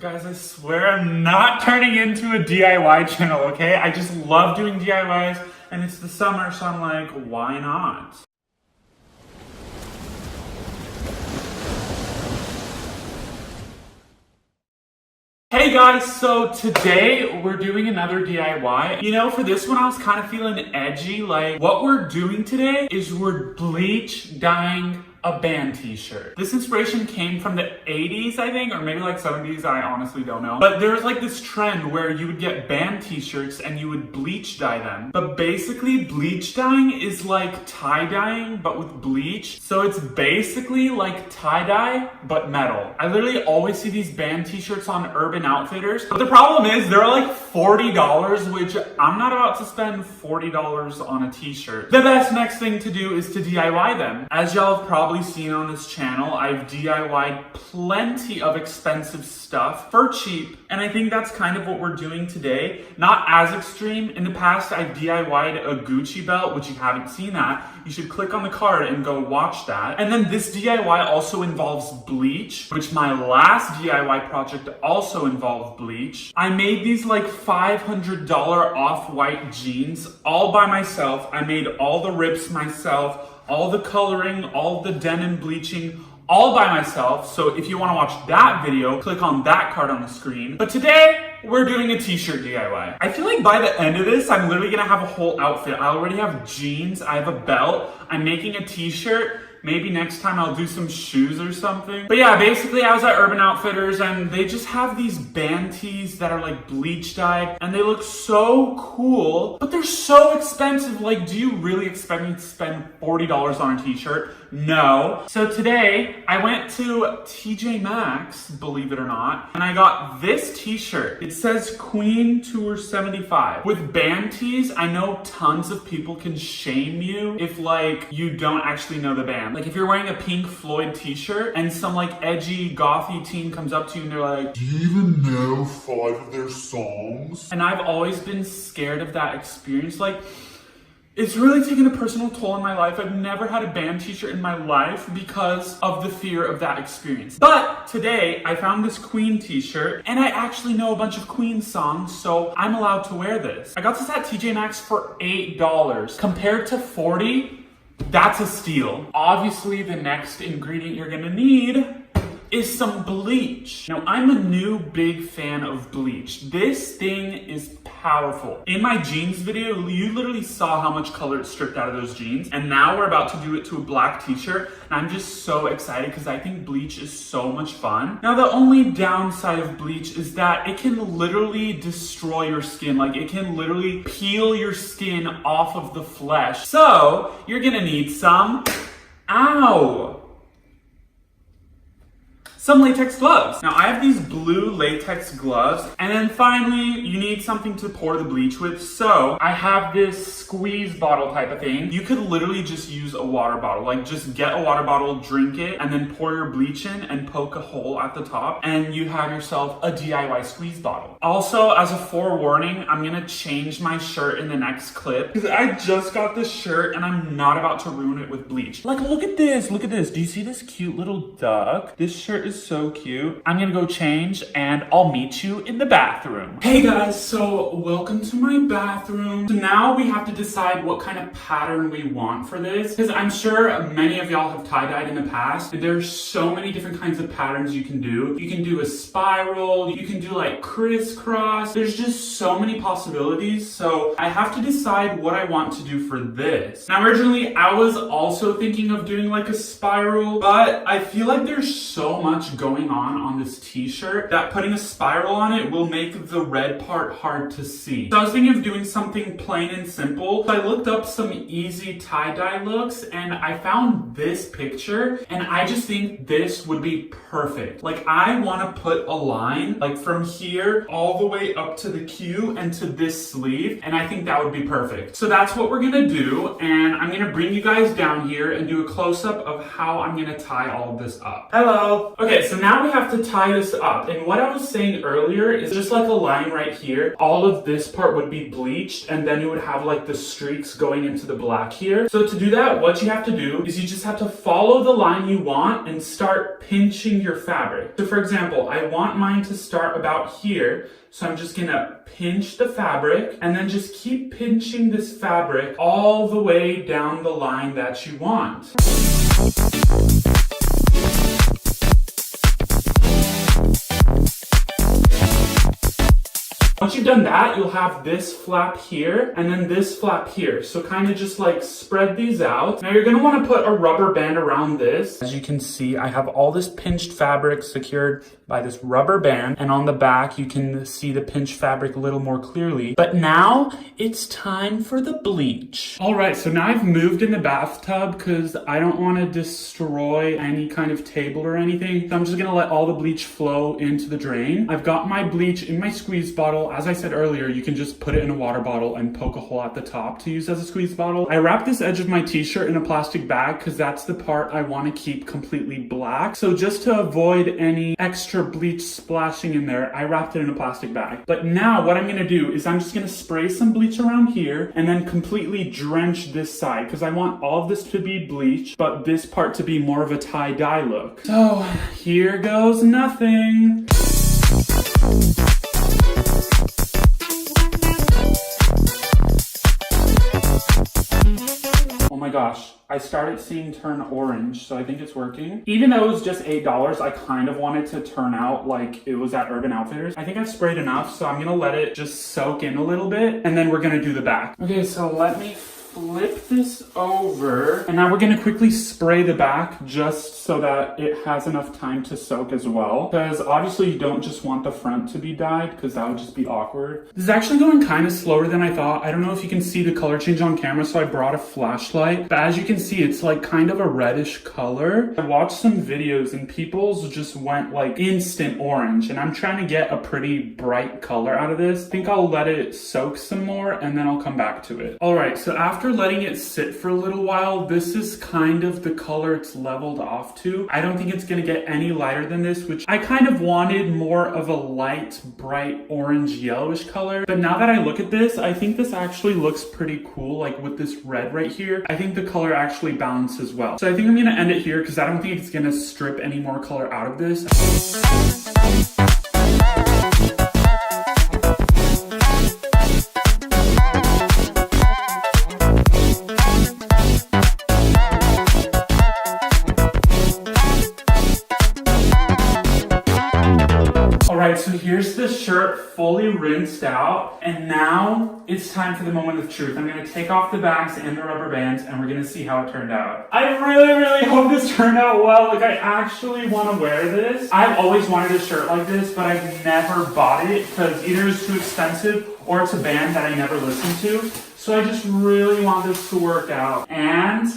Guys, I swear I'm not turning into a DIY channel, okay? I just love doing DIYs, and it's the summer, so I'm like, why not? Hey guys, so today we're doing another DIY. You know, for this one I was kind of feeling edgy. Like, what we're doing today is we're bleach dyeing a band t-shirt. This inspiration came from the 80s, I think, or maybe like 70s, I honestly don't know. But there's like this trend where you would get band t-shirts and you would bleach dye them. But basically, bleach dyeing is like tie-dyeing, but with bleach. So it's basically like tie-dye, but metal. I literally always see these band t-shirts on Urban Outfitters. But the problem is, they're like $40, which I'm not about to spend $40 on a t-shirt. The best next thing to do is to DIY them. As y'all have probably seen on this channel, I've DIY'd plenty of expensive stuff for cheap, and I think that's kind of what we're doing today. Not as extreme. In the past, I've DIY'd a Gucci belt, which you haven't seen that. You should click on the card and go watch that. And then this DIY also involves bleach, which my last DIY project also involved bleach. I made these like $500 off-white jeans all by myself. I made all the rips myself, all the coloring, all the denim bleaching, all by myself. So if you want to watch that video, click on that card on the screen. But today, we're doing a t-shirt DIY. I feel like by the end of this, I'm literally gonna have a whole outfit. I already have jeans, I have a belt, I'm making a t-shirt. Maybe next time I'll do some shoes or something. But yeah, basically I was at Urban Outfitters and they just have these band tees that are like bleach dyed and they look so cool, but they're so expensive. Like, do you really expect me to spend $40 on a t-shirt? No. So today I went to TJ Maxx, believe it or not, and I got this t-shirt. It says Queen Tour 75. With band tees, I know tons of people can shame you if like you don't actually know the band. Like if you're wearing a Pink Floyd t-shirt and some like edgy gothy teen comes up to you and they're like, do you even know 5 of their songs? And I've always been scared of that experience. Like, it's really taken a personal toll in my life. I've never had a band t-shirt in my life because of the fear of that experience. But today I found this Queen t-shirt and I actually know a bunch of Queen songs, so I'm allowed to wear this. I got this at TJ Maxx for $8 compared to $40. That's a steal. Obviously, the next ingredient you're gonna need is some bleach. Now, I'm a new big fan of bleach. This thing is powerful. In my jeans video, you literally saw how much color it stripped out of those jeans, and now we're about to do it to a black t-shirt, and I'm just so excited because I think bleach is so much fun. Now, the only downside of bleach is that it can literally destroy your skin. Like, it can literally peel your skin off of the flesh. So, you're gonna need some, some latex gloves. Now I have these blue latex gloves, and then finally you need something to pour the bleach with. So I have this squeeze bottle type of thing. You could literally just use a water bottle. Like, just get a water bottle, drink it, and then pour your bleach in and poke a hole at the top, and you have yourself a DIY squeeze bottle. Also, as a forewarning, I'm gonna change my shirt in the next clip because I just got this shirt and I'm not about to ruin it with bleach. Like, look at this, look at this. Do you see this cute little duck? This shirt is so cute. I'm gonna go change and I'll meet you in the bathroom. Hey guys, so welcome to my bathroom. So now we have to decide what kind of pattern we want for this, because I'm sure many of y'all have tie-dyed in the past. There's so many different kinds of patterns you can do. You can do a spiral, you can do like crisscross. There's just so many possibilities. So I have to decide what I want to do for this. Now originally I was also thinking of doing like a spiral, but I feel like there's so much going on this t-shirt that putting a spiral on it will make the red part hard to see. So I was thinking of doing something plain and simple. So I looked up some easy tie-dye looks and I found this picture, and I just think this would be perfect. Like, I want to put a line like from here all the way up to the Q and to this sleeve, and I think that would be perfect. So that's what we're gonna do, and I'm gonna bring you guys down here and do a close-up of how I'm gonna tie all of this up. Hello. Okay. Okay, so now we have to tie this up. And what I was saying earlier is just like a line right here. All of this part would be bleached, and then you would have like the streaks going into the black here. So to do that, what you have to do is you just have to follow the line you want and start pinching your fabric. So for example, I want mine to start about here. So I'm just gonna pinch the fabric and then just keep pinching this fabric all the way down the line that you want. Once you've done that, you'll have this flap here and then this flap here. So kind of just like spread these out. Now you're gonna wanna put a rubber band around this. As you can see, I have all this pinched fabric secured by this rubber band. And on the back, you can see the pinched fabric a little more clearly. But now it's time for the bleach. All right, so now I've moved in the bathtub because I don't wanna destroy any kind of table or anything. So I'm just gonna let all the bleach flow into the drain. I've got my bleach in my squeeze bottle. As I said earlier, you can just put it in a water bottle and poke a hole at the top to use as a squeeze bottle. I wrapped this edge of my t-shirt in a plastic bag because that's the part I want to keep completely black. So just to avoid any extra bleach splashing in there, I wrapped it in a plastic bag. But now what I'm going to do is I'm just going to spray some bleach around here and then completely drench this side because I want all of this to be bleach, but this part to be more of a tie-dye look. So here goes nothing. Oh my gosh, I started seeing turn orange, so I think it's working. Even though it was just $8, I kind of wanted to turn out like it was at Urban Outfitters. I think I've sprayed enough, so I'm gonna let it just soak in a little bit, and then we're gonna do the back. Okay, so let me flip this over, and now we're gonna quickly spray the back just so that it has enough time to soak as well, because obviously you don't just want the front to be dyed because that would just be awkward. This is actually going kind of slower than I thought. I don't know if you can see the color change on camera, so I brought a flashlight, but as you can see, it's like kind of a reddish color. I watched some videos and people's just went like instant orange, and I'm trying to get a pretty bright color out of this. I think I'll let it soak some more and then I'll come back to it. All right, so after letting it sit for a little while, this is kind of the color it's leveled off to. I don't think it's gonna get any lighter than this, which I kind of wanted more of a light, bright orange yellowish color. But now that I look at this, I think this actually looks pretty cool, like with this red right here. I think the color actually balances well. So I think I'm gonna end it here because I don't think it's gonna strip any more color out of this. Alright, so here's the shirt fully rinsed out, and now it's time for the moment of truth. I'm going to take off the bags and the rubber bands, and we're going to see how it turned out. I really hope this turned out well. Like, I actually want to wear this. I've always wanted a shirt like this, but I've never bought it because either it's too expensive or it's a band that I never listened to. So I just really want this to work out. And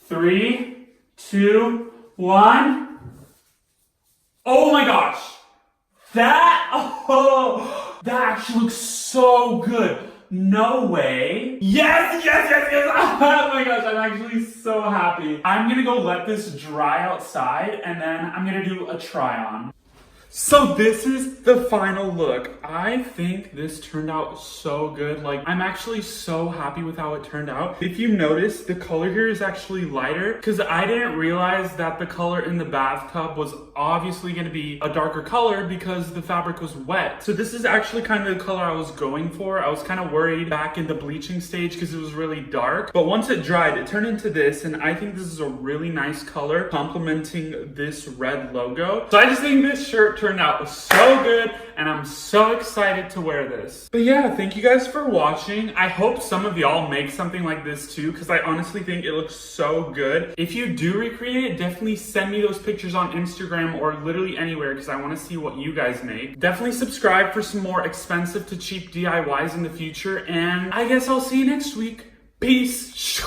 3, 2, 1. Oh my gosh! That actually looks so good. No way. Yes. Oh my gosh, I'm actually so happy. I'm gonna go let this dry outside and then I'm gonna do a try on. So this is the final look. I think this turned out so good. Like, I'm actually so happy with how it turned out. If you notice, the color here is actually lighter because I didn't realize that the color in the bathtub was obviously going to be a darker color because the fabric was wet. So this is actually kind of the color I was going for. I was kind of worried back in the bleaching stage because it was really dark. But once it dried, it turned into this, and I think this is a really nice color complementing this red logo. So I just think this shirt turned out so good, and I'm so excited to wear this. But yeah, thank you guys for watching. I hope some of y'all make something like this too, because I honestly think it looks so good. If you do recreate it, definitely send me those pictures on Instagram or literally anywhere, because I want to see what you guys make. Definitely subscribe for some more expensive to cheap DIYs in the future, and I guess I'll see you next week. Peace.